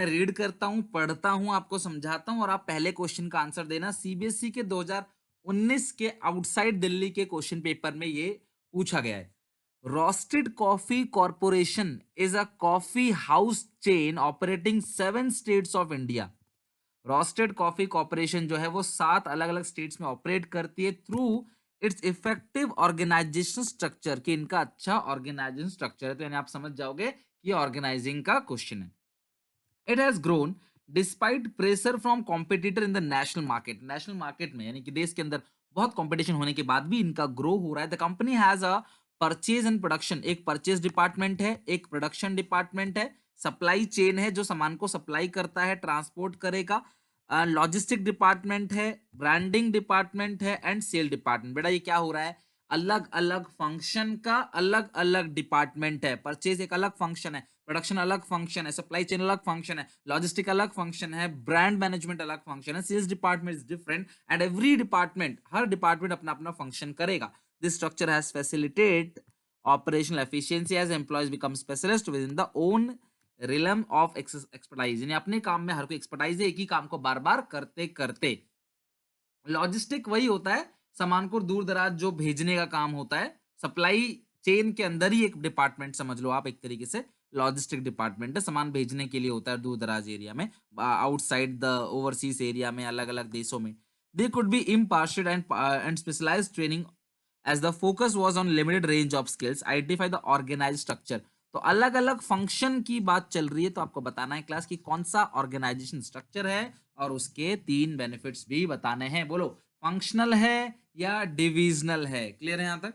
Read करता हूँ, पढ़ता हूँ, आपको समझाता हूँ और आप पहले क्वेश्चन का आंसर देना। सीबीएसई के 2019 के आउटसाइड दिल्ली के क्वेश्चन पेपर में ये पूछा गया है। Roasted coffee corporation is a coffee house chain operating 7 states of India. Roasted coffee corporation जो है वो 7 अलग अलग स्टेट्स में ऑपरेट करती है through its effective organisation structure, कि इनका अच्छा ऑर्गेनाइजेशन स्ट्रक्चर है। तो यानी आप समझ जाओगे कि ये ऑर्गेनाइजिंग का क्वेश्चन है। It has grown despite pressure from competitor in the national market. National market में यानी कि देश के अंदर बहुत कंपटीशन होने के बाद भी इनका ग्रो हो रहा है। The company has a purchase and production, एक परचेज डिपार्टमेंट है, एक प्रोडक्शन डिपार्टमेंट है, सप्लाई चेन है जो सामान को सप्लाई करता है, ट्रांसपोर्ट करेगा, लॉजिस्टिक डिपार्टमेंट है, ब्रांडिंग डिपार्टमेंट है एंड सेल डिपार्टमेंट। बेटा ये क्या हो रहा है, अलग अलग फंक्शन का अलग अलग डिपार्टमेंट है। परचेज एक अलग फंक्शन है, प्रोडक्शन अलग फंक्शन है, सप्लाई चेन अलग फंक्शन है, लॉजिस्टिक अलग फंक्शन है, ब्रांड मैनेजमेंट अलग फंक्शन है, sales department is different and every department, हर डिपार्टमेंट अपना अपना फंक्शन करेगा। This structure has facilitate operational efficiency as employees become specialist within the own realm of expertise, यानी अपने काम में हर कोई एक्सपर्टाइज है, एक ही काम को बार बार करते करते। लॉजिस्टिक वही होता है सामान को दूर दराज जो भेजने का काम होता है। सप्लाई चेन के अंदर ही एक डिपार्टमेंट समझ लो आप, एक तरीके से लॉजिस्टिक डिपार्टमेंट है, सामान भेजने के लिए होता है दूर दराज एरिया में, आउटसाइड द ओवरसीज एरिया में, अलग अलग देशों में। They could be impartial and specialised training as the focus was on limited range of skills, identify the organised structure. तो अलग अलग फंक्शन की बात चल रही है, तो आपको बताना है क्लास की कौन सा ऑर्गेनाइजेशन स्ट्रक्चर है और उसके 3 बेनिफिट्स भी बताने हैं। बोलो, फंक्शनल है या डिविजनल है? क्लियर है यहां तक?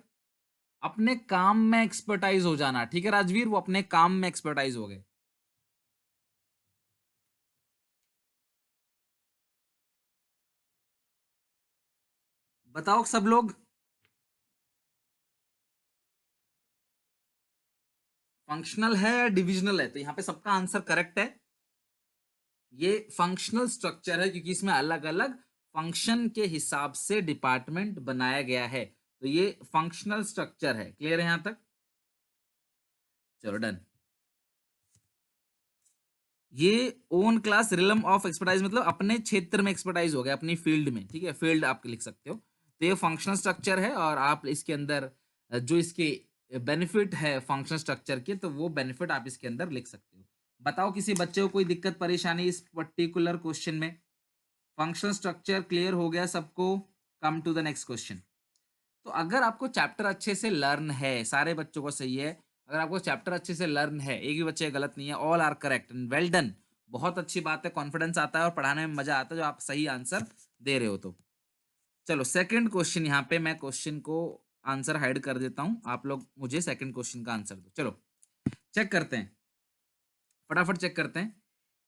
अपने काम में एक्सपर्टाइज हो जाना, ठीक है राजवीर, वो अपने काम में एक्सपर्टाइज हो गए। बताओ सब लोग, फंक्शनल है या डिविजनल है? तो यहां पे सबका आंसर करेक्ट है। ये फंक्शनल स्ट्रक्चर है क्योंकि इसमें अलग अलग फंक्शन के हिसाब से डिपार्टमेंट बनाया गया है, तो ये फंक्शनल स्ट्रक्चर है। क्लियर है यहां तक? चलो डन। ये own class realm of expertise मतलब अपने क्षेत्र में एक्सपर्टाइज हो गया, अपनी फील्ड में, ठीक है, फील्ड आप लिख सकते हो। तो ये फंक्शनल स्ट्रक्चर है और आप इसके अंदर जो इसके बेनिफिट है फंक्शनल स्ट्रक्चर के, तो वो बेनिफिट आप इसके अंदर लिख सकते हो। बताओ किसी बच्चे को कोई दिक्कत परेशानी इस पर्टिकुलर क्वेश्चन में? फंक्शनल स्ट्रक्चर क्लियर हो गया सबको? Come to the next question. तो अगर आपको चैप्टर अच्छे से लर्न है, सारे बच्चों को सही है, अगर आपको चैप्टर अच्छे से लर्न है, एक भी बच्चे गलत नहीं है, all are correct and well done. बहुत अच्छी बात है, कॉन्फिडेंस आता है और पढ़ाने में मजा आता है जो आप सही आंसर दे रहे हो। तो चलो सेकंड क्वेश्चन, यहाँ पे मैं क्वेश्चन को आंसर हाइड कर देता हूं, आप लोग मुझे सेकंड क्वेश्चन का आंसर दो। चलो चेक करते हैं, फटाफट चेक करते हैं।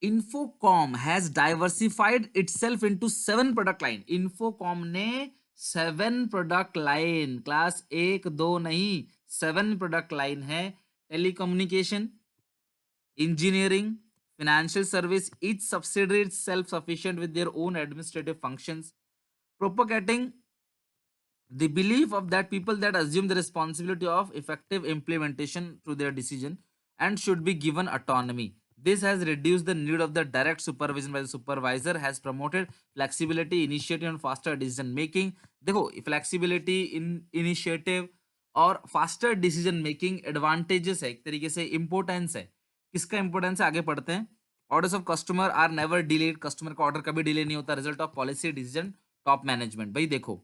Infocom has diversified itself into 7 product line. Infocom ने 7 प्रोडक्ट लाइन, क्लास 1 2 नहीं, 7 प्रोडक्ट लाइन है। Telecommunication, engineering, financial service, each subsidiary is self-sufficient with their own administrative functions, propagating the belief of that people that assume the responsibility of effective implementation to their decision and should be given autonomy. This has reduced the need of the direct supervision by the supervisor, has promoted flexibility, initiative and faster decision making. देखो flexibility in initiative और faster decision making advantages है, एक तरीके से importance है। किसका importance है आगे पढ़ते हैं। Orders of customer are never delayed, customer का order कभी delay नहीं होता, result of policy decision top management। भाई देखो,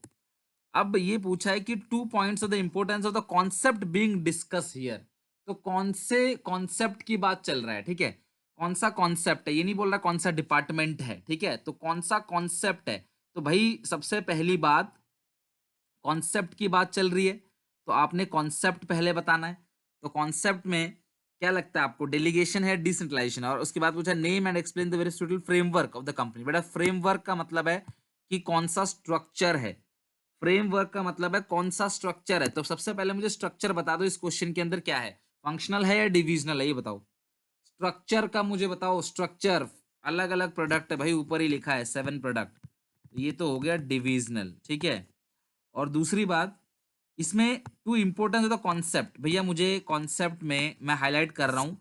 अब ये पूछा है कि 2 points of the importance of the concept being discuss here. तो कौन से कॉन्सेप्ट की बात चल रहा है, ठीक है, कौन सा कॉन्सेप्ट है, ये नहीं बोल रहा कौन सा डिपार्टमेंट है, ठीक है, तो कौन सा कॉन्सेप्ट है। तो भाई सबसे पहली बात कॉन्सेप्ट की बात चल रही है, तो आपने कॉन्सेप्ट पहले बताना है। तो कॉन्सेप्ट में क्या लगता है आपको? डेलीगेशन है, डिसेंट्रलाइजेशन, और उसके बाद पूछा name and explain the very suitable framework of the company. बेटा फ्रेमवर्क का मतलब है कि कौन सा स्ट्रक्चर है, फ्रेमवर्क का मतलब है कौन सा स्ट्रक्चर है। तो सबसे पहले मुझे स्ट्रक्चर बता दो, इस क्वेश्चन के अंदर क्या है, फंक्शनल है या डिविजनल है, ये बताओ। स्ट्रक्चर का मुझे बताओ, स्ट्रक्चर अलग अलग प्रोडक्ट है भाई, ऊपर ही लिखा है 7 प्रोडक्ट, ये तो हो गया डिविजनल, ठीक है। और दूसरी बात, इसमें two importance of the concept, भैया मुझे कॉन्सेप्ट में मैं हाईलाइट कर रहा हूं,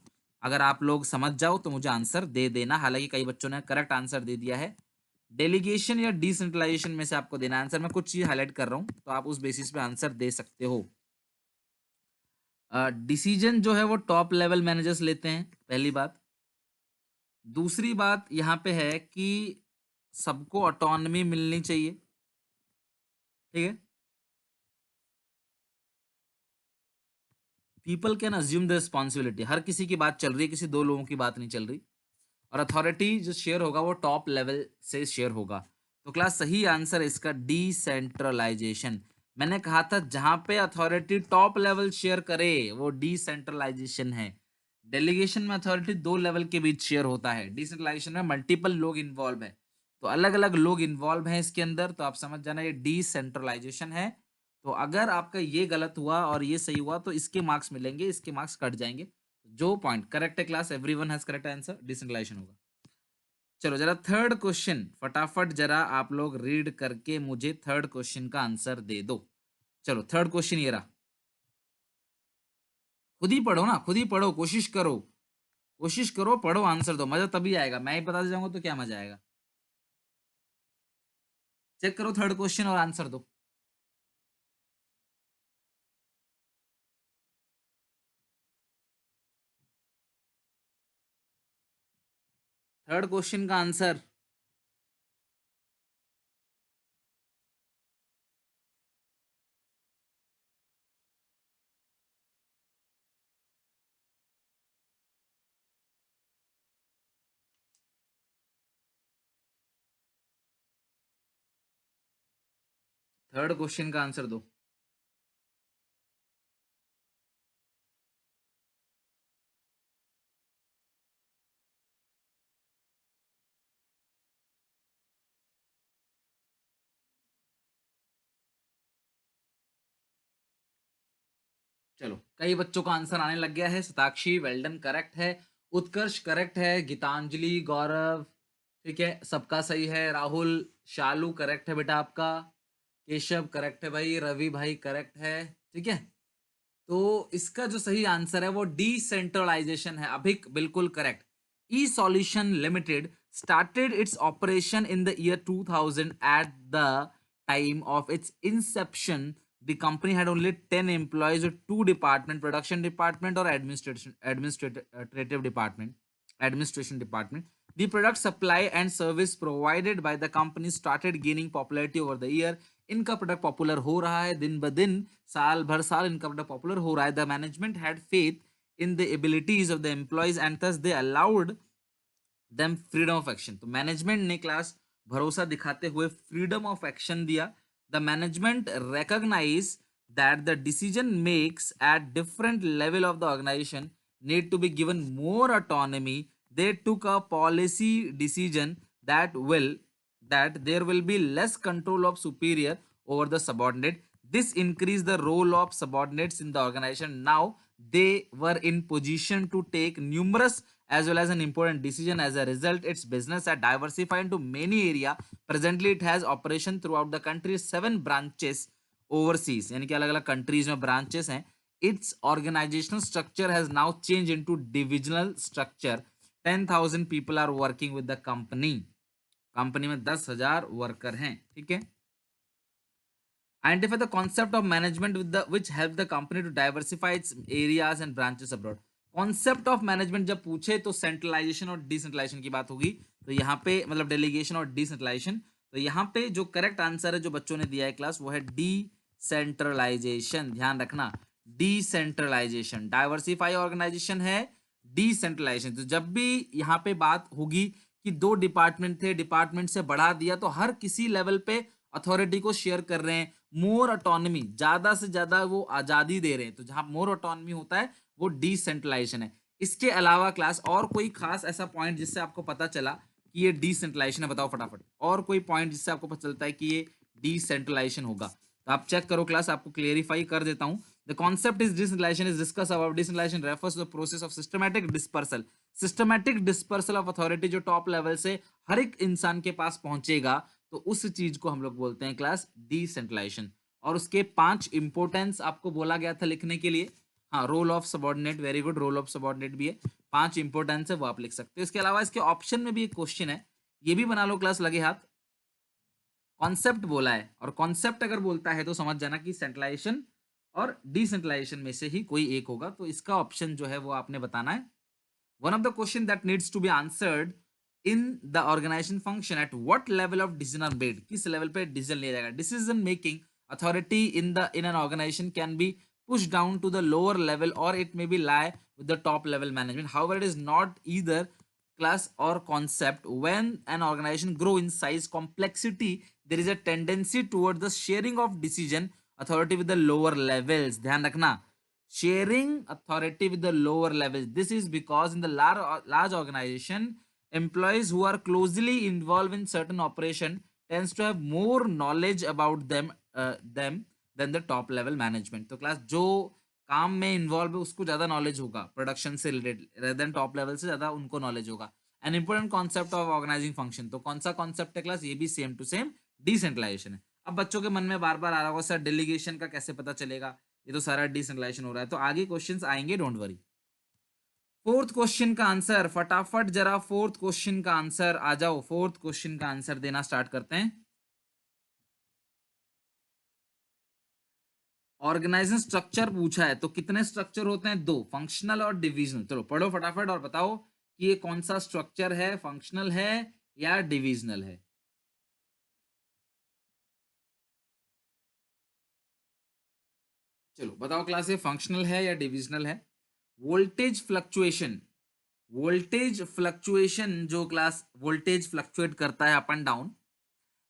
अगर आप लोग समझ जाओ तो मुझे आंसर दे देना, हालांकि कई बच्चों ने करेक्ट आंसर दे दिया है। डेलीगेशन या डिसेंट्रलाइजेशन में से आपको देना आंसर। मैं कुछ चीज हाईलाइट कर रहा हूँ तो आप उस बेसिस पे आंसर दे सकते हो। डिसीजन जो है वो टॉप लेवल मैनेजर्स लेते हैं, पहली बात। दूसरी बात यहाँ पे है कि सबको ऑटोनॉमी मिलनी चाहिए, ठीक है। People can assume the responsibility, हर किसी की बात चल रही है, किसी दो लोगों की बात नहीं चल रही। और अथॉरिटी जो शेयर होगा वो टॉप लेवल से शेयर होगा। तो क्लास सही आंसर है इसका डिसेंट्रलाइजेशन। मैंने कहा था जहां पे अथॉरिटी टॉप लेवल शेयर करे वो डिसेंट्रलाइजेशन है। डेलीगेशन में अथॉरिटी दो लेवल के बीच शेयर होता है, डिसेंट्रलाइजेशन में मल्टीपल लोग इन्वॉल्व है, तो अलग अलग लोग इन्वॉल्व हैं इसके अंदर, तो आप समझ जाना ये डिसेंट्रलाइजेशन है। तो अगर आपका ये गलत हुआ और ये सही हुआ तो इसके मार्क्स मिलेंगे, इसके मार्क्स कट जाएंगे। जो पॉइंट करेक्ट है class, everyone has correct answer, decentralisation होगा। चलो जरा थर्ड क्वेश्चन फटाफट जरा आप लोग रीड करके मुझे थर्ड क्वेश्चन का आंसर दे दो। चलो थर्ड क्वेश्चन ये रहा, खुद ही पढ़ो ना, खुद ही पढ़ो, कोशिश करो, कोशिश करो, पढ़ो, आंसर दो, मजा तभी आएगा। मैं ही बता जाऊंगा तो क्या मजा आएगा। चेक करो थर्ड क्वेश्चन और आंसर दो। थर्ड क्वेश्चन का आंसर। थर्ड क्वेश्चन का आंसर दो। चलो कई बच्चों का आंसर आने लग गया है। सताक्षी वेल्डन करेक्ट है, उत्कर्ष करेक्ट है, गीतांजलि, गौरव, ठीक है, सबका सही है। राहुल, शालू करेक्ट है बेटा आपका, केशव करेक्ट है भाई, रवि भाई करेक्ट है, ठीक है। तो इसका जो सही आंसर है वो डिसेंट्रलाइजेशन है। अभिक बिल्कुल correct. E solution limited started its operation in the year 2000. At the time of its inception, the company had only 10 employees with two department, production department or administrative department, administration department. The product supply and service provided by the company started gaining popularity over the year. इनका product popular हो रहा है दिन ब दिन, साल भर साल इनका प्रोडक्ट पॉपुलर हो रहा है। The management had faith in the abilities of the employees and thus they allowed them freedom of action. तो मैनेजमेंट ने क्लास भरोसा दिखाते हुए फ्रीडम ऑफ एक्शन दिया। The management recognize that the decision makes at different level of the organization need to be given more autonomy. They took a policy decision that there will be less control of superior over the subordinate. This increased the role of subordinates in the organization. Now they were in position to take numerous as well as an important decision. As a result, its business had diversified into many areas. Presently, it has operation throughout the country, 7 branches overseas, यानी कि अलग अलग countries में branches हैं. Its organizational structure has now changed into divisional structure. 10,000 people are working with the company. Company में 10,000 worker हैं, ठीक है। Identify the concept of management with the which help the company to diversify its areas and branches abroad. Concept of management जब पूछे तो centralisation और decentralisation की बात होगी। तो यहाँ पे मतलब डेलीगेशन और डिसेंट्रलाइजेशन, तो यहाँ पे जो करेक्ट आंसर है जो बच्चों ने दिया है क्लास वो है डिसेंट्रलाइजेशन। ध्यान रखना, डिसेंट्रलाइजेशन। डाइवर्सिफाई ऑर्गेनाइजेशन है, डिसेंट्रलाइजेशन। तो जब भी यहाँ पे बात होगी कि दो डिपार्टमेंट थे, डिपार्टमेंट से बढ़ा दिया, तो हर किसी लेवल पे अथॉरिटी को शेयर कर रहे हैं। मोर ऑटोनॉमी, ज्यादा से ज्यादा वो आजादी दे रहे हैं। तो जहां मोर ऑटोनॉमी होता है वो डिसेंट्रलाइजेशन है। इसके अलावा क्लास और कोई खास ऐसा पॉइंट जिससे आपको पता चला कि ये डिसेंट्रलाइजेशन है, बताओ फटाफट। और कोई पॉइंट जिससे आपको पता चलता है कि ये डिसेंट्रलाइजेशन होगा तो आप चेक करो क्लास, आपको क्लियरिफाई कर देता हूं। The concept is decentralisation is discuss about decentralisation refers to the process of systematic dispersal. Systematic dispersal of authority, जो टॉप लेवल से हर एक इंसान के पास पहुंचेगा, तो उस चीज को हम लोग बोलते हैं क्लास डिसेंट्रलाइजेशन। और उसके 5 इंपोर्टेंस आपको बोला गया था लिखने के लिए। हाँ, role of subordinate, very good, role of subordinate भी है। 5 इंपॉर्टेंस है वो आप लिख सकते हो। इसके अलावा इसके ऑप्शन में भी एक क्वेश्चन है, ये भी बना लो क्लास लगे हाथ। कॉन्सेप्ट बोला है, और कॉन्सेप्ट अगर बोलता है तो समझ जाना कि सेंट्रलाइजेशन और डिसेंट्रलाइजेशन में से ही कोई एक होगा, तो इसका ऑप्शन जो है वो आपने बताना है। One of the question that needs to be answered in the organization function, at what level of decision are made, किस लेवल पे डिसीजन लिया जाएगा। Decision making authority in an organization can be pushed down to the lower level, or it may be lie with the top level management. However, it is not either class or concept. When an organization grow in size complexity, there is a tendency toward the sharing of decision authority with the lower levels. ध्यान रखना, sharing authority with the lower levels. This is because in the large organization, employees who are closely involved in certain operation tends to have more knowledge about them than the top level management. तो class जो काम में involve है उसको ज्यादा knowledge होगा production से related, rather than top level से ज्यादा उनको नॉलेज होगा। An important concept of organising function, तो कौन सा कॉन्सेप्ट है क्लास, ये भी सेम टू सेम डिसेंट्रलाइजेशन है। अब बच्चों के मन में बार बार आ रहा होगा सर डेलीगेशन का कैसे पता चलेगा, ये तो सारा डिसेंट्रलाइजेशन हो रहा है, तो आगे क्वेश्चंस आएंगे, डोंट वरी। फोर्थ क्वेश्चन का आंसर फटाफट जरा, फोर्थ क्वेश्चन का आंसर आ जाओ, फोर्थ क्वेश्चन का आंसर देना स्टार्ट करते हैं। ऑर्गेनाइजेशन स्ट्रक्चर पूछा है, तो कितने स्ट्रक्चर होते हैं, 2, फंक्शनल और डिविजनल। चलो पढ़ो फटाफट और बताओ कि ये कौन सा स्ट्रक्चर है, फंक्शनल है या डिविजनल है। चलो बताओ क्लास, ये फंक्शनल है या डिविजनल है। वोल्टेज फ्लक्चुएशन, वोल्टेज फ्लक्चुएशन जो क्लास वोल्टेज फ्लक्चुएट करता है up and down,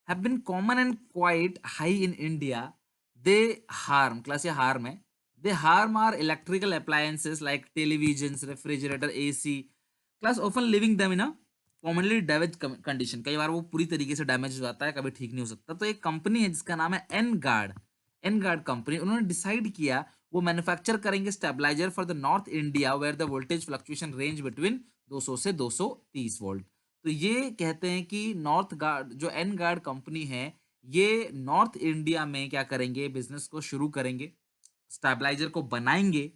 have been common and quite high in India. They harm, class ये हार्म है, they harm are electrical appliances like television, refrigerator, AC, class often living them in a commonly damage condition. कई बार वो पूरी तरीके से damage हो जाता है, कभी ठीक नहीं हो सकता। तो एक कंपनी है जिसका नाम है N Guard, N Guard company, उन्होंने डिसाइड किया वो मैन्युफैक्चर करेंगे stabiliser for the north India where the voltage fluctuation range between 200 से 230 वोल्ट। तो ये कहते हैं कि नॉर्थ गार्ड जो एन गार्ड कंपनी है, ये नॉर्थ इंडिया में क्या करेंगे, बिजनेस को शुरू करेंगे, स्टेबलाइजर को बनाएंगे।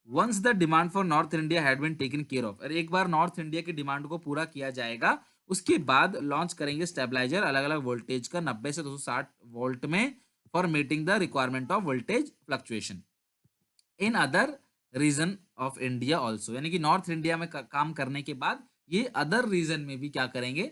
Once the demand for north India had been taken care of, और एक बार नॉर्थ इंडिया की डिमांड को पूरा किया जाएगा उसके बाद लॉन्च करेंगे स्टेबलाइजर अलग अलग वोल्टेज का 90 से 260 वोल्ट में, for meeting the requirement of voltage fluctuation in other region of India also. यानी कि नॉर्थ इंडिया में काम करने के बाद ये अदर रीजन में भी क्या करेंगे,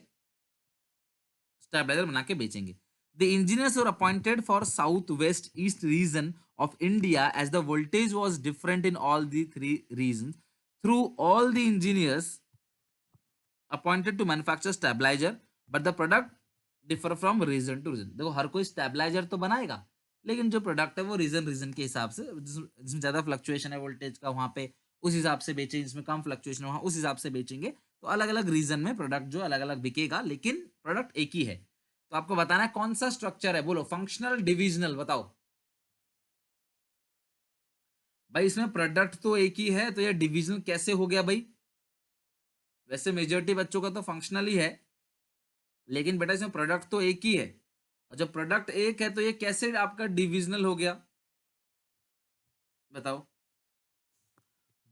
स्टेबलाइजर बना के बेचेंगे। The engineers were appointed for south west east region of India as the voltage was different in all the three regions. Through all the engineers appointed to manufacture stabilizer, but the product differ from region to region. देखो हर कोई stabilizer तो बनाएगा, लेकिन जो product है वो reason reason के हिसाब से, जिसमें ज्यादा फ्लक्चुएशन है वोल्टेज का वहां पे उस हिसाब से बेचेंगे, जिसमें कम फ्लक्चुएशन है वहां उस हिसाब से बेचेंगे। तो अलग अलग रीजन में प्रोडक्ट जो अलग अलग बिकेगा, लेकिन प्रोडक्ट एक ही है। तो आपको बताना है कौन सा स्ट्रक्चर है, बोलो फंक्शनल डिविजनल बताओ। भाई इसमें प्रोडक्ट तो एक ही है, तो ये डिविजनल कैसे हो गया भाई। वैसे मेजोरिटी बच्चों का तो फंक्शनल ही है, लेकिन बेटा इसमें प्रोडक्ट तो एक ही है, और जब प्रोडक्ट एक है तो ये कैसे आपका डिविजनल हो गया, बताओ।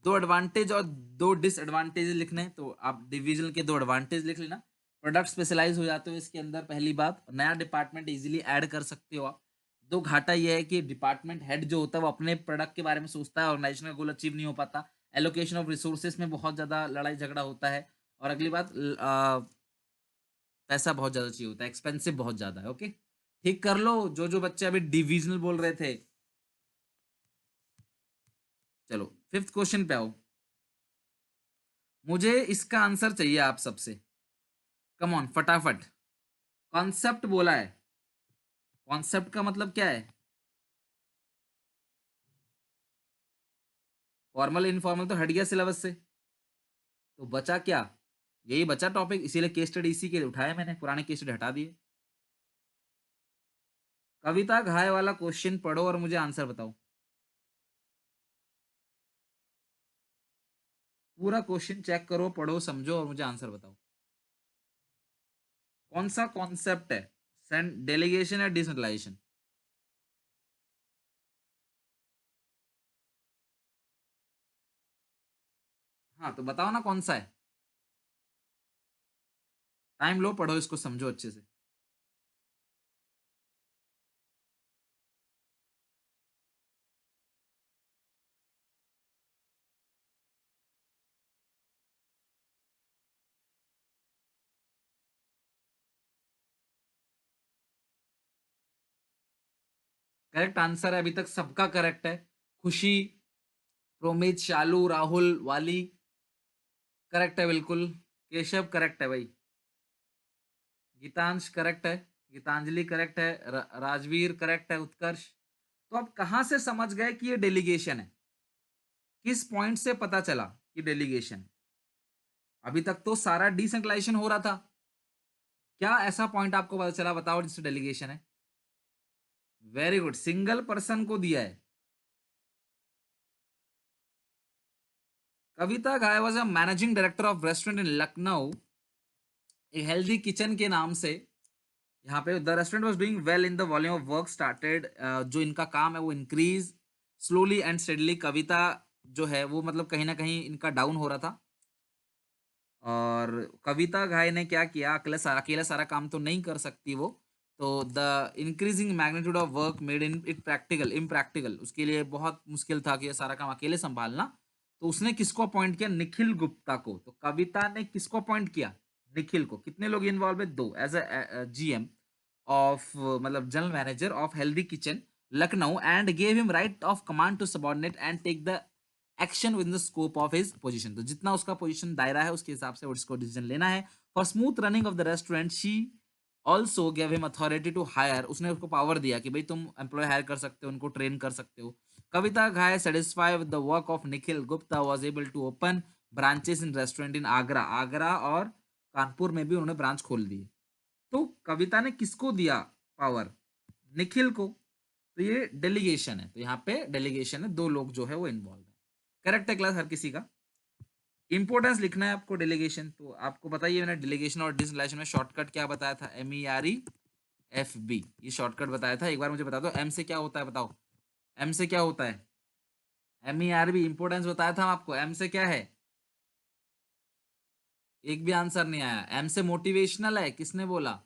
दो एडवांटेज और दो डिसएडवांटेज लिखने हैं, तो आप डिविजनल के दो एडवांटेज लिख लेना। प्रोडक्ट स्पेशलाइज हो जाते हो इसके अंदर, पहली बात, नया डिपार्टमेंट इजीली ऐड कर सकते हो आप। दो घाटा ये है कि डिपार्टमेंट हेड जो होता है वो अपने प्रोडक्ट के बारे में सोचता है, ऑर्गेनाइजेशन का गोल अचीव नहीं हो पाता, एलोकेशन ऑफ रिसोर्सेस में बहुत ज्यादा लड़ाई झगड़ा होता है, और अगली बात पैसा बहुत ज्यादा चाहिए होता है, एक्सपेंसिव बहुत ज्यादा है। ओके, ठीक कर लो जो जो बच्चे अभी डिविजनल बोल रहे थे। चलो फिफ्थ क्वेश्चन पे आओ, मुझे इसका आंसर चाहिए आप सबसे, कम ऑन फटाफट। कॉन्सेप्ट बोला है, कॉन्सेप्ट का मतलब क्या है, फॉर्मल इनफॉर्मल तो हट गया सिलेबस से, तो बचा क्या, यही बचा टॉपिक, इसीलिए केस स्टडी इसी के लिए उठाया मैंने, पुराने केस स्टडी हटा दिए। कविता घाय वाला क्वेश्चन पढ़ो और मुझे आंसर बताओ, पूरा क्वेश्चन चेक करो, पढ़ो, समझो और मुझे आंसर बताओ। कौन सा कॉन्सेप्ट है, डेलीगेशन या डिसेंट्रलाइजेशन। हाँ तो बताओ ना कौन सा है। टाइम लो, पढ़ो इसको, समझो अच्छे से। करेक्ट आंसर है, अभी तक सबका करेक्ट है। खुशी, प्रोमित, शालू, राहुल, वाली, करेक्ट है बिल्कुल। केशव करेक्ट है भाई। गीतांश करेक्ट है। गीतांजलि करेक्ट है। राजवीर करेक्ट है। उत्कर्ष। तो अब कहां से समझ गए कि ये डेलीगेशन है? किस पॉइंट से पता चला कि डेलीगेशन है? अभी तक तो सारा डिसेंट्रलाइजेशन हो रहा था। क्या ऐसा पॉइंट आपको पता चला, बताओ, जिससे डेलीगेशन है? वेरी गुड, सिंगल पर्सन को दिया है। कविता घाय was a managing director of restaurant in Lucknow, a healthy kitchen के नाम से। यहाँ पे the restaurant was doing well in the volume of work started, जो इनका काम है वो इंक्रीज स्लोली एंड स्टेडली। कविता जो है वो मतलब कहीं ना कहीं इनका डाउन हो रहा था। और कविता घाय ने क्या किया, अकेला सारा काम तो नहीं कर सकती वो। तो the increasing magnitude of work made in it practical impractical, उसके लिए बहुत मुश्किल था कि ये सारा काम अकेले संभालना। तो उसने किसको अपॉइंट किया? निखिल गुप्ता को। तो कविता ने किसको अपॉइंट किया? निखिल को। कितने लोग इन्वॉल्व है? दो, एज अ जीएम ऑफ, मतलब general manager of Healthy Kitchen Lucknow, and gave him right of command to subordinate and take the action with the scope of his position. तो जितना उसका पोजीशन दायरा है उसके हिसाब से उसको डिसीजन लेना है। For smooth running of the restaurant she also gave him authority to hire, उसने उसको पावर दिया कि भाई तुम एम्प्लॉय हायर कर सकते हो, उनको ट्रेन कर सकते हो। कविता घाय satisfied with the work of Nikhil Gupta was able to open branches in restaurant in Agra. Agra और कानपुर में भी उन्होंने ब्रांच खोल दिए। तो कविता ने किसको दिया पावर? निखिल को। तो ये डेलीगेशन है, तो यहाँ पे डेलीगेशन है, दो लोग जो है वो इन्वॉल्व है। करेक्ट है क्लास हर किसी का? इंपोर्टेंस लिखना है आपको डेलीगेशन। तो आपको बताइए, मैंने डेलीगेशन और डिसलेशन में शॉर्टकट क्या बताया था? MEREFB, ये शॉर्टकट बताया था। एक बार मुझे बता दो, एम से क्या होता है, बताओ। एम से क्या होता है? MERB इंपोर्टेंस बताया था आपको। एम से क्या है? एक भी आंसर नहीं आया। एम से मोटिवेशनल है, किसने बोला?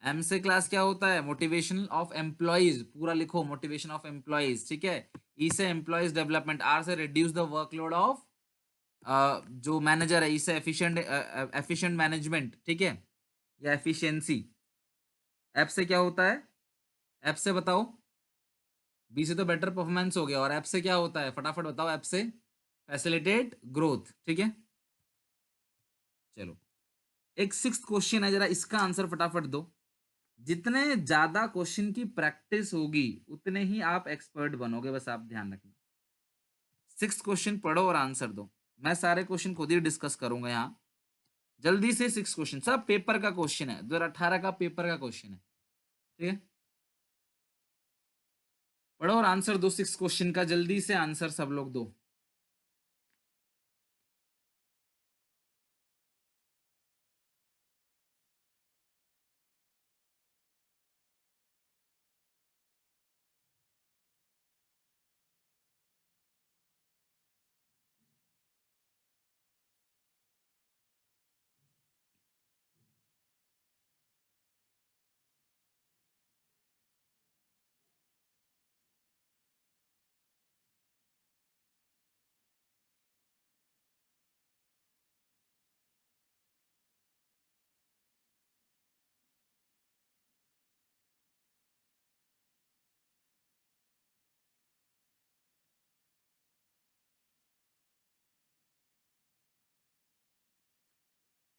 एम से क्लास क्या होता है? मोटिवेशन ऑफ एम्प्लॉइज, पूरा लिखो, मोटिवेशन ऑफ एम्प्लॉइज, ठीक है। ई से एम्प्लॉइज डेवलपमेंट, आर से रिड्यूस द वर्कलोड ऑफ जो मैनेजर है, इससे एफिशिएंट एफिशिएंट मैनेजमेंट, ठीक है, या एफिशिएंसी। एफ से क्या होता है? एफ से बताओ। बी से तो बेटर परफॉर्मेंस हो गया, और एफ से क्या होता है? फटाफट बताओ। एफ से फैसिलिटेट ग्रोथ, ठीक है। चलो, एक सिक्स्थ क्वेश्चन है, जरा इसका आंसर फटाफट दो। जितने ज्यादा क्वेश्चन की प्रैक्टिस होगी उतने ही आप एक्सपर्ट बनोगे, बस आप ध्यान रखना। सिक्स क्वेश्चन पढ़ो और आंसर दो। मैं सारे क्वेश्चन खुद ही डिस्कस करूंगा यहाँ। जल्दी से सिक्स क्वेश्चन, सब पेपर का क्वेश्चन है, 2018 का पेपर का क्वेश्चन है, ठीक है। पढ़ो और आंसर दो सिक्स क्वेश्चन का, जल्दी से आंसर सब लोग दो।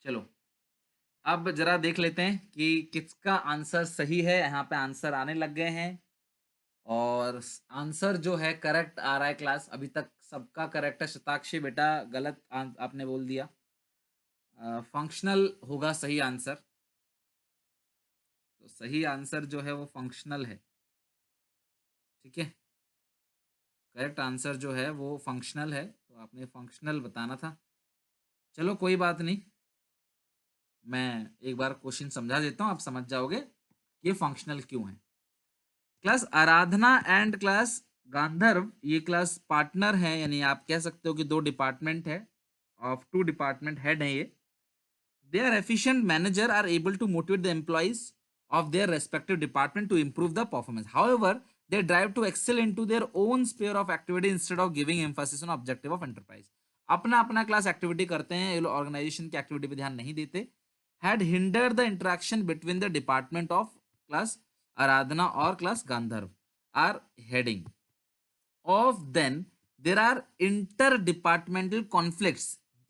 चलो, अब जरा देख लेते हैं कि किसका आंसर सही है। यहाँ पे आंसर आने लग गए हैं, और आंसर जो है करेक्ट आ रहा है क्लास। अभी तक सबका करेक्ट है। शताक्षी बेटा गलत आपने बोल दिया। फंक्शनल होगा सही आंसर। तो सही आंसर जो है वो फंक्शनल है, ठीक है। करेक्ट आंसर जो है वो फंक्शनल है, तो आपने फंक्शनल बताना था। चलो कोई बात नहीं, मैं एक बार क्वेश्चन समझा देता हूँ, आप समझ जाओगे कि ये फंक्शनल क्यों है। क्लास आराधना एंड क्लास गांधर्व ये क्लास पार्टनर है, यानी आप कह सकते हो कि दो डिपार्टमेंट है, ऑफ टू डिपार्टमेंट हेड है ये। Their efficient manager are able to motivate the employees of their respective department to improve the performance. However, they drive to excel into their own sphere of activity instead of giving emphasis on objective of enterprise. अपना अपना class activity करते हैं, ये लोग organisation की activity पे ध्यान नहीं देते। Had hindered the interaction between the department of class आराधना और class Gandharva are heading of then there are interdepartmental conflicts।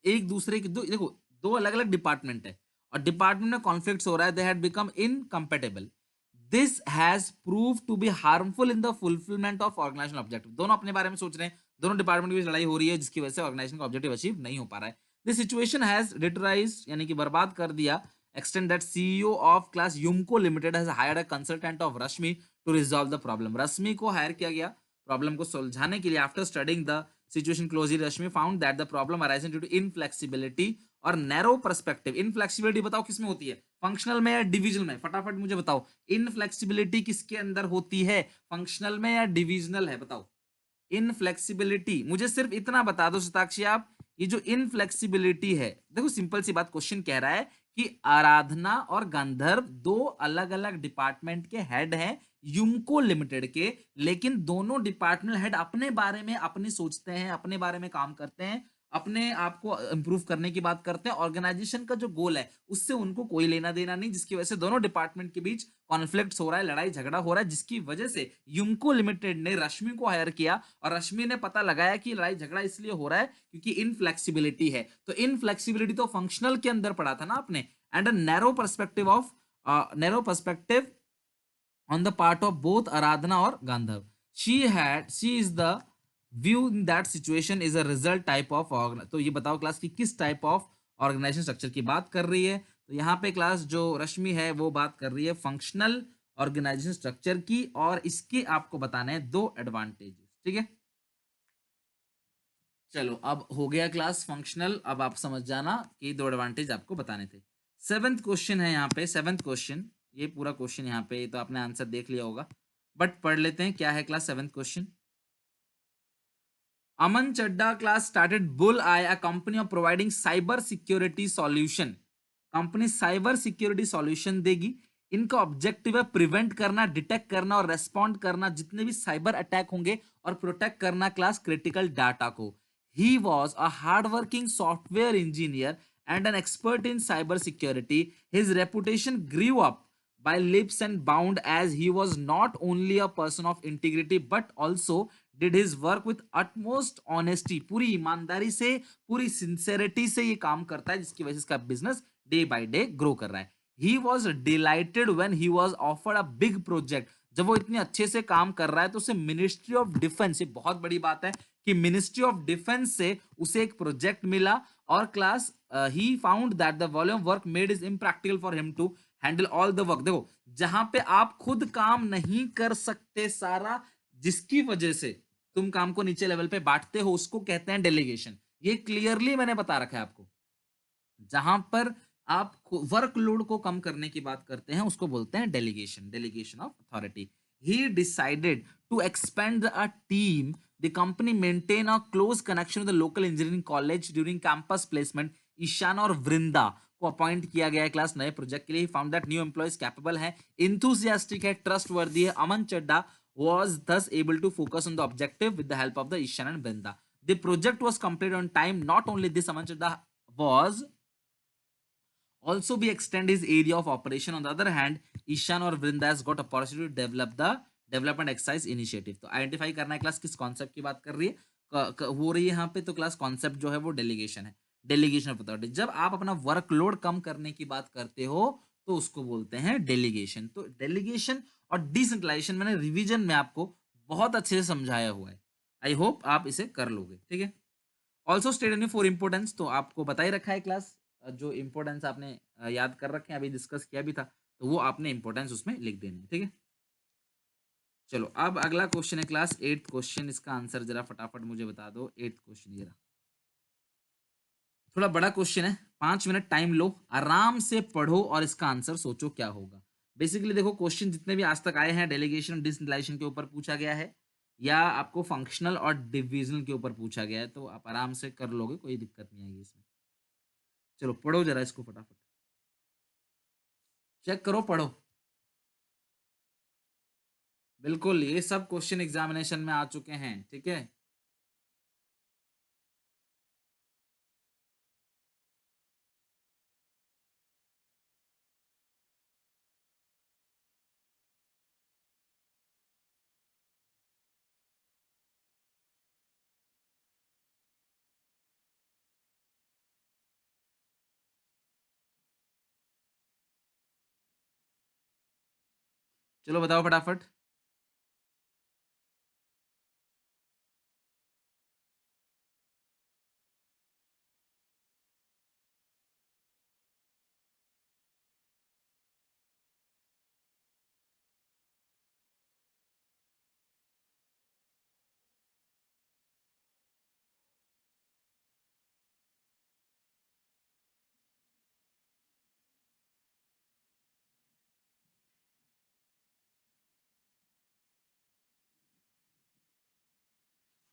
एक दूसरे की देखो दो अलग अलग डिपार्टमेंट है और डिपार्टमेंट में कॉन्फ्लिक्ट्स हो रहा है, they had become incompatible. This has prove to be harmful in the fulfilment of organisational objective. दोनों अपने बारे में सोच रहे हैं, दोनों डिपार्टमेंट की लड़ाई हो रही है जिसकी वजह से ऑर्गेनाइजेशन का ऑब्जेक्टिव अचीव नहीं हो पा रहा है। दिस सिचुएशन हैज डिटराइज यानी कि बर्बाद कर दिया extent that CEO of class Yumco Limited has hired a consultant of Rashmi to resolve the problem। रश्मि को हायर किया गया प्रॉब्लम को सुलझाने के लिए। After studying the situation closely Rashmi found that the problem arising due to inflexibility और narrow perspective. Inflexibility बताओ किसमें होती है, फंक्शनल में या डिविजनल में, फटाफट मुझे बताओ। इनफ्लेक्सिबिलिटी किसके अंदर होती है, फंक्शनल में या डिविजनल है, बताओ। इनफ्लेक्सिबिलिटी मुझे सिर्फ इतना बता दो शताक्षी आप, ये जो इनफ्लेक्सिबिलिटी है, देखो सिंपल सी बात, क्वेश्चन कह रहा है कि आराधना और गंधर्व दो अलग अलग डिपार्टमेंट के हेड हैं यूमको लिमिटेड के, लेकिन दोनों डिपार्टमेंट हेड अपने बारे में अपनी सोचते हैं, अपने बारे में काम करते हैं, अपने आप को इंप्रूव करने की बात करते हैं। ऑर्गेनाइजेशन का जो गोल है उससे उनको कोई लेना देना नहीं, जिसकी वजह से दोनों डिपार्टमेंट के बीच कॉन्फ्लिक्ट्स हो रहा है, लड़ाई झगड़ा हो रहा है, जिसकी वजह से यूमको लिमिटेड ने रश्मि को हायर किया और रश्मि ने पता लगाया कि लड़ाई झगड़ा इसलिए हो रहा है क्योंकि इनफ्लेक्सिबिलिटी है। तो इनफ्लेक्सिबिलिटी तो फंक्शनल के अंदर पढ़ा था ना आपने, and a narrow perspective on the part of both Aradhana or Gandharv. She is the view in that situation is a result type of तो ये बताओ क्लास की किस टाइप ऑफ ऑर्गेनाइजेशन स्ट्रक्चर की बात कर रही है। तो यहाँ पे क्लास जो रश्मि है वो बात कर रही है फंक्शनल ऑर्गेनाइजेशन स्ट्रक्चर की, और इसके आपको बताने हैं दो एडवांटेजेस, ठीक है। चलो अब हो गया क्लास फंक्शनल, अब आप समझ जाना कि दो एडवांटेज आपको बताने थे। सेवेंथ क्वेश्चन है यहाँ पे, सेवेंथ क्वेश्चन, ये पूरा क्वेश्चन यहाँ पे तो आपने आंसर देख लिया होगा, बट पढ़ लेते हैं क्या है class seventh question. Aman Chadha class started Bull Eye a company of providing cyber security solution. Company cyber security solution देगी, इनका ऑब्जेक्टिव है प्रिवेंट करना, डिटेक्ट करना और रेस्पॉन्ड करना जितने भी साइबर अटैक होंगे और प्रोटेक्ट करना क्लास क्रिटिकल डाटा को। He was a hard working software engineer and an expert in cyber security. His reputation grew up by leaps and bounds as he was not only a person of integrity but also did his work with utmost honesty। पूरी ईमानदारी से, पूरी sincerity से ये काम करता है, जिसकी वजह से इसका business day by day grow कर रहा है। He was delighted when he was offered a big project। जब वो इतने अच्छे से काम कर रहा है तो उसे मिनिस्ट्री ऑफ डिफेंस, ये बहुत बड़ी बात है कि मिनिस्ट्री ऑफ डिफेंस से उसे एक प्रोजेक्ट मिला, और class he found that the volume work made is impractical for him to handle all the work. देखो जहां पे आप खुद काम नहीं कर सकते सारा, जिसकी वजह से तुम काम को नीचे लेवल पे बांटते हो, उसको कहते हैं डेलीगेशन। ये क्लियरली मैंने बता रखा है आपको, जहां पर आप वर्कलोड को कम करने की बात करते हैं उसको बोलते हैं delegation, delegation of authority. He decided to expand a team. The company maintain a close connection with the local engineering college during campus placement। Ishaan और वृंदा को अपॉइंट किया गया है क्लास नए प्रोजेक्ट के लिए। Found that new employees capable है, enthusiastic है, ट्रस्ट वर्दी है। अमन चड्डा was thus able to focus on the objective with the help of the Ishan and Vrinda। The project was completed on time। Not only this, Aman Chadda was also be extend his area of operation। On the other hand, Ishan और वृंदा has got opportunity to develop the development exercise initiative. तो identify करना है class किस concept की बात कर रही है, हो रही है यहाँ पे। तो क्लास कॉन्सेप्ट जो है वो डेलीगेशन है, डेलीगेशन ऑफ अथॉरिटी। जब आप अपना वर्कलोड कम करने की बात करते हो तो उसको बोलते हैं डेलीगेशन। तो डेलीगेशन और डिसेंट्रलाइजेशन मैंने रिवीजन में आपको बहुत अच्छे से समझाया हुआ है, आई होप आप इसे कर लोगे, ठीक है। ऑल्सो स्टेट फॉर इंपोर्टेंस, तो आपको बता ही रखा है क्लास, जो इंपोर्टेंस आपने याद कर रखे हैं, अभी डिस्कस किया भी था, तो वो आपने इंपोर्टेंस उसमें लिख देने, ठीक है। चलो अब अगला क्वेश्चन है क्लास एट्थ क्वेश्चन, इसका आंसर जरा फटाफट मुझे बता दो। एट्थ क्वेश्चन जरा थोड़ा बड़ा क्वेश्चन है, 5 मिनट टाइम लो, आराम से पढ़ो और इसका आंसर सोचो क्या होगा। बेसिकली देखो क्वेश्चन जितने भी आज तक आए हैं डेलीगेशन डिसेंट्रलाइजेशन के ऊपर पूछा गया है, या आपको फंक्शनल और डिविजनल के ऊपर पूछा गया है, तो आप आराम से कर लोगे, कोई दिक्कत नहीं आएगी इसमें। चलो पढ़ो जरा इसको फटाफट, चेक करो, पढ़ो। बिल्कुल, ये सब क्वेश्चन एग्जामिनेशन में आ चुके हैं, ठीक है। चलो बताओ फटाफट।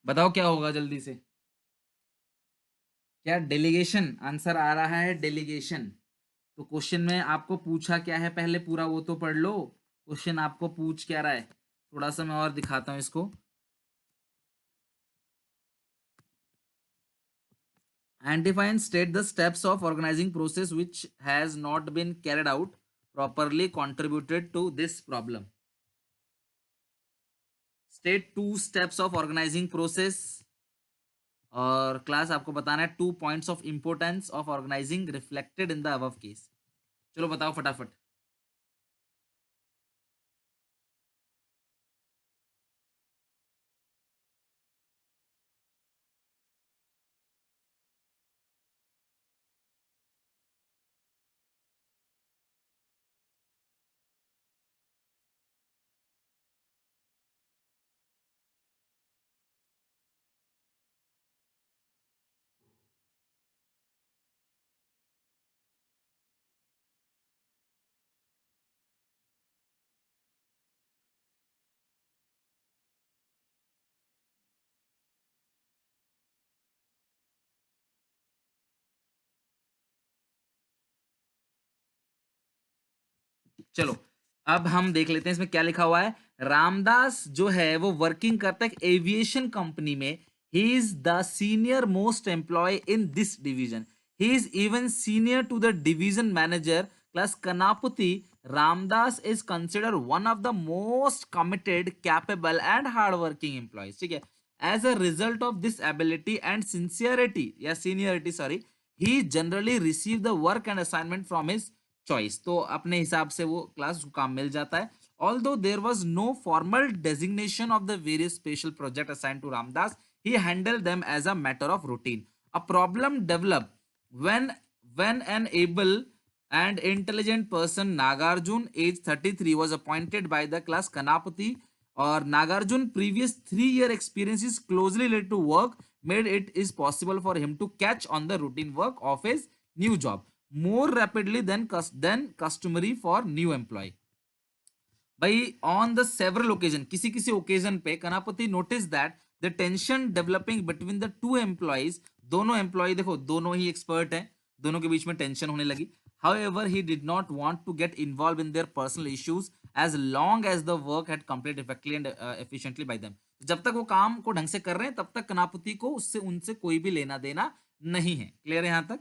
बताओ क्या होगा जल्दी से। क्या डेलीगेशन आंसर आ रहा है? डेलीगेशन। तो क्वेश्चन में आपको पूछा क्या है पहले पूरा वो तो पढ़ लो। क्वेश्चन आपको पूछ क्या रहा है, थोड़ा सा मैं और दिखाता हूं इसको। Identify and state the steps of organizing process which has not been carried out properly contributed to this problem. State two steps of organizing process, और क्लास आपको बताना है 2 points of importance of organizing reflected in the above case. चलो बताओ फटाफट। चलो अब हम देख लेते हैं इसमें क्या लिखा हुआ है। रामदास जो है वो वर्किंग करता है एक एविएशन कंपनी में। He is the senior most employ in this division. He is even senior to the division manager plus Kanapati. Ramdas is consider one of the most committed capable and hard working employees, ठीक है। As a result of this ability and sincerity या seniority sorry, he generally receive the work and assignment from his choice. तो अपने हिसाब से वो class को काम मिल जाता है। Although there was no formal designation of the various special project assigned to Ramdas, he handle them as a matter of routine. A problem develop when when an able and intelligent person Nagarjun age 33 was appointed by the class Kanapati, or Nagarjun previous 3-year experience is closely related to work made it is possible for him to catch on the routine work of his new job more rapidly than customary for new employee. भाई on the several occasion, किसी किसी occasion पे Kanapati notice that the tension developing between the two employees, दोनों employ देखो दोनों ही expert हैं, दोनों के बीच में टेंशन होने लगी। However, he did not want to get involved in their personal issues as long as the work had completed effectively and efficiently by them. जब तक वो काम को ढंग से कर रहे हैं तब तक कनापति को उससे उनसे कोई भी लेना देना नहीं है। क्लियर है यहां तक?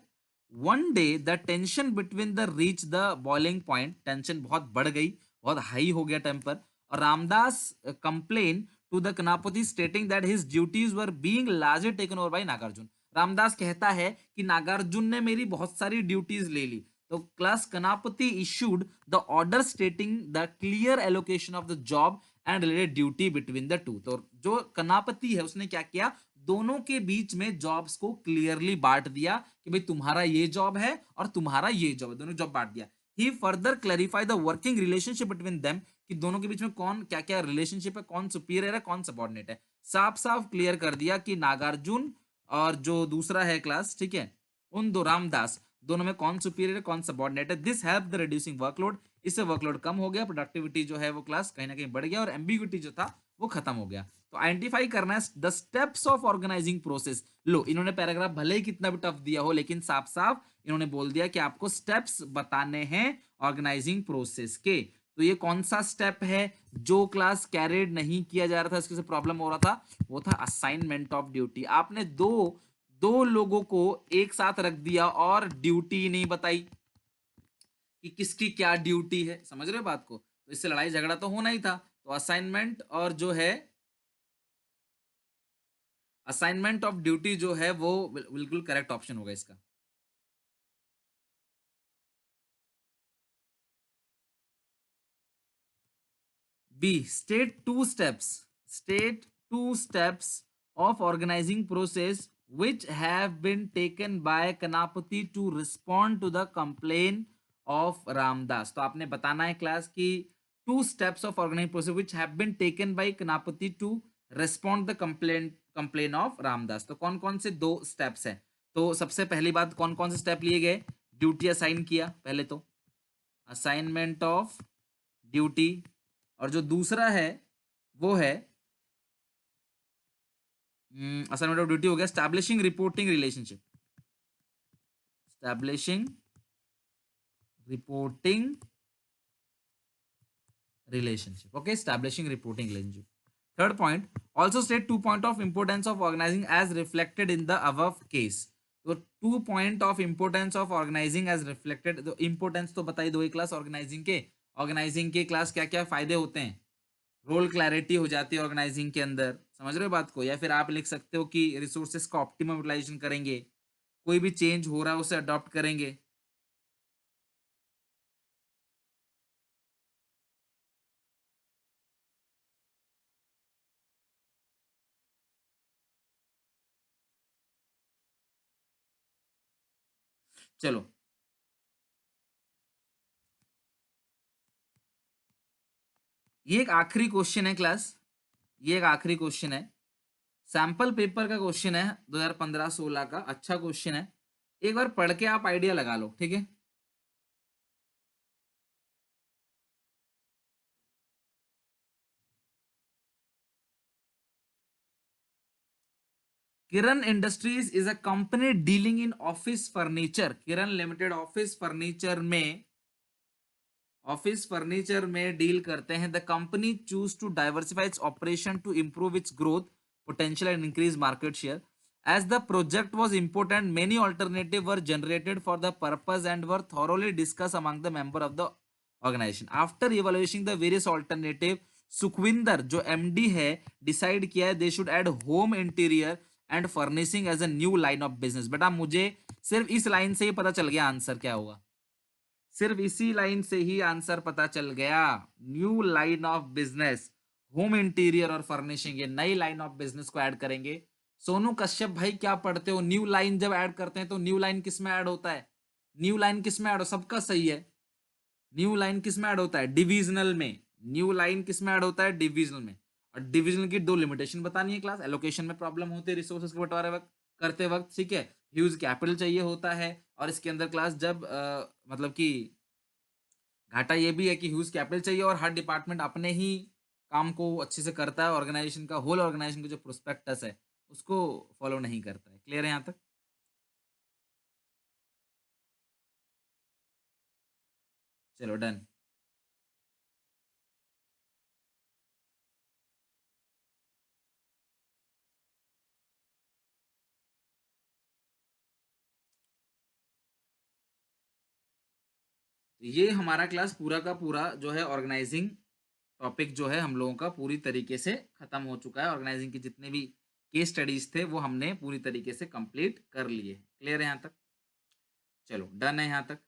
One day the tension between the reach the boiling point, tension बहुत बढ़ गई, बहुत हाई हो गया टेम्पर, और Ramdas complain to the Kanapati stating that his duties were being largely taken over by Nagarjun. Ramdas कहता है कि नागार्जुन ने मेरी बहुत सारी ड्यूटीज ले ली। तो class Kanapati issued the order stating the clear allocation of the job and related duty between the two. तो जो कनापति है उसने क्या किया, दोनों के बीच में जॉब्स को क्लियरली बांट दिया कि भाई तुम्हारा ये जॉब है और तुम्हारा ये जॉब है, दोनों जॉब बांट दिया। He further clarify the working relationship between them, कि दोनों के बीच में कौन क्या क्या रिलेशनशिप है, कौन सुपीरियर है कौन सबऑर्डिनेट है। साफ साफ क्लियर कर दिया कि नागार्जुन और जो दूसरा है क्लास, ठीक है, उन दो रामदास, दोनों में कौन सुपीरियर है कौन सबऑर्डिनेट है। This help the reducing workload, इससे वर्कलोड कम हो गया, प्रोडक्टिविटी जो है वो क्लास कहीं ना कहीं बढ़ गया और एम्बिग्यूटी जो था वो खत्म हो गया। तो आइडेंटिफाई करना है the steps of organising process. लो, इन्होंने पैराग्राफ भले ही कितना भी टफ दिया हो, लेकिन साफ साफ इन्होंने बोल दिया कि आपको स्टेप्स बताने हैं ऑर्गेनाइजिंग प्रोसेस के। तो ये कौन सा स्टेप है जो क्लास कैरिड नहीं किया जा रहा था, इसके से प्रॉब्लम हो रहा था, वो था असाइनमेंट ऑफ ड्यूटी। आपने दो दो लोगों को एक साथ रख दिया और ड्यूटी नहीं बताई कि किसकी क्या ड्यूटी है, समझ रहे हो बात को? तो इससे लड़ाई झगड़ा तो होना ही था। तो असाइनमेंट और जो है असाइनमेंट ऑफ ड्यूटी जो है वो बिल्कुल करेक्ट ऑप्शन होगा इसका। B, state two steps of organising process which have been taken by Kanapati to respond to the complaint of Ramdas। तो आपने बताना है क्लास की two steps of organising process which have been taken by Kanapati to respond the complaint of Ramdas. तो कौन कौन से दो स्टेप्स है? तो सबसे पहली बात, कौन कौन से स्टेप लिए गए? ड्यूटी असाइन किया पहले, तो असाइनमेंट ऑफ ड्यूटी। और जो दूसरा है वो है असाइनमेंट ऑफ ड्यूटी हो गया establishing reporting relationship, establishing reporting relationship. Okay, establishing reporting relationship. Third point, also state two point of importance of organising as reflected in the above case. तो two point of importance of organising as reflected, तो importance तो बताई दो class organising के class क्या क्या फायदे होते हैं। रोल क्लैरिटी हो जाती है ऑर्गेनाइजिंग के अंदर, समझ रहे हो बात को? या फिर आप लिख सकते हो कि रिसोर्सेस का ऑप्टिमम यूटिलाइजेशन करेंगे, कोई भी चेंज हो रहा है उसे अडॉप्ट करेंगे। चलो, ये एक आखिरी क्वेश्चन है क्लास, ये एक आखिरी क्वेश्चन है, सैंपल पेपर का क्वेश्चन है 2015-16 का, अच्छा क्वेश्चन है, एक बार पढ़ के आप आइडिया लगा लो, ठीक है? Kiran industries is a company dealing in office furniture. Kiran limited office furniture में डील करते हैं। The company choose to diversify its operation to improve its growth potential and increase market share. As the project was important, many alternatives were generated for the purpose and were thoroughly discussed among the member of the organization. After evaluating the various alternative, Sukhwinder जो MD है decide किया है they should add home interior and furnishing as a new line of business. बेटा मुझे सिर्फ इस line से ही पता चल गया आंसर क्या होगा, सिर्फ इसी लाइन से ही आंसर पता चल गया। New line of business, home interior और फर्निशिंग, ये नई लाइन ऑफ बिजनेस को ऐड करेंगे। सोनू कश्यप भाई क्या पढ़ते हो? न्यू लाइन जब ऐड करते हैं तो न्यू लाइन किस में ऐड होता है? न्यू लाइन किस में ऐड हो, सबका सही है। न्यू लाइन किस में ऐड होता है? डिविजनल में। न्यू लाइन किस में ऐड होता है? डिविजनल में। और डिविजनल की दो लिमिटेशन बतानी है क्लास, एलोकेशन में प्रॉब्लम होती है रिसोर्सेज के बंटवारे वक्त करते वक्त, ठीक है? ह्यूज कैपिटल चाहिए होता है, और इसके अंदर क्लास जब मतलब कि घाटा ये भी है कि ह्यूज कैपिटल चाहिए और हर डिपार्टमेंट अपने ही काम को अच्छे से करता है, ऑर्गेनाइजेशन का होल ऑर्गेनाइजेशन का जो प्रोस्पेक्टस है उसको फॉलो नहीं करता है। क्लियर है यहाँ तक? चलो डन। ये हमारा क्लास पूरा का पूरा जो है ऑर्गेनाइजिंग टॉपिक जो है हम लोगों का पूरी तरीके से खत्म हो चुका है। ऑर्गेनाइजिंग के जितने भी केस स्टडीज थे वो हमने पूरी तरीके से कंप्लीट कर लिए। क्लियर है यहाँ तक? चलो डन है यहाँ तक।